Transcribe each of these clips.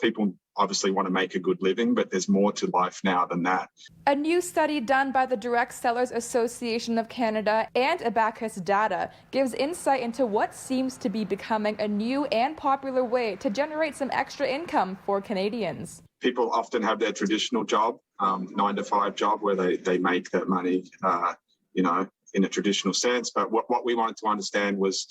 people obviously want to make a good living, but there's more to life now than that. A new study done by the Direct Sellers Association of Canada and Abacus Data gives insight into what seems to be becoming a new and popular way to generate some extra income for Canadians. People often have their traditional job, 9-to-5 job, where they make that money, in a traditional sense. But what we wanted to understand was,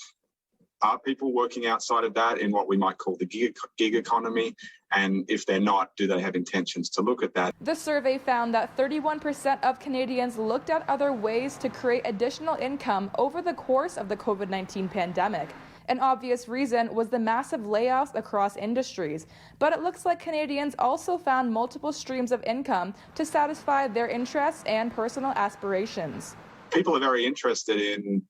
are people working outside of that in what we might call the gig economy? And if they're not, do they have intentions to look at that? The survey found that 31% of Canadians looked at other ways to create additional income over the course of the COVID-19 pandemic. An obvious reason was the massive layoffs across industries, but it looks like Canadians also found multiple streams of income to satisfy their interests and personal aspirations. People are very interested in,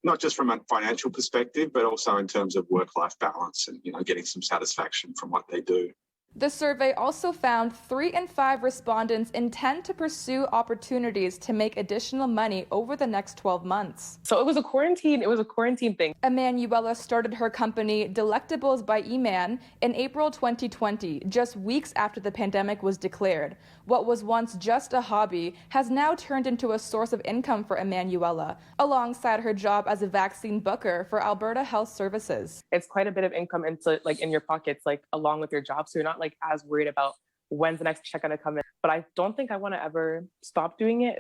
not just from a financial perspective, but also in terms of work-life balance and, getting some satisfaction from what they do. The survey also found 3 in 5 respondents intend to pursue opportunities to make additional money over the next 12 months. So it was a quarantine thing. Emanuela started her company Delectables by Eman in April 2020, just weeks after the pandemic was declared. What was once just a hobby has now turned into a source of income for Emanuela, alongside her job as a vaccine booker for Alberta Health Services. It's quite a bit of income into in your pockets, along with your job. So you're not as worried about when's the next check gonna come in. But I don't think I want to ever stop doing it.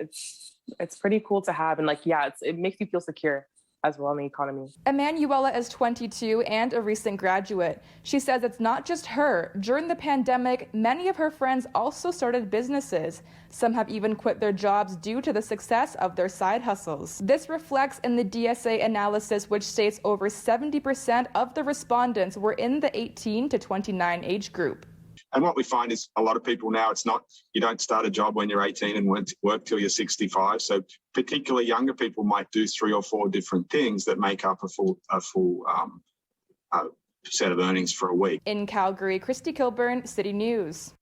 It's pretty cool to have, and it makes you feel secure as well in the economy. Emanuela is 22 and a recent graduate. She says it's not just her. During the pandemic, many of her friends also started businesses. Some have even quit their jobs due to the success of their side hustles. This reflects in the DSA analysis, which states over 70% of the respondents were in the 18 to 29 age group. And what we find is a lot of people now, it's not, you don't start a job when you're 18 and work till you're 65. So particularly younger people might do 3 or 4 different things that make up a full set of earnings for a week. In Calgary, Christy Kilburn, City News.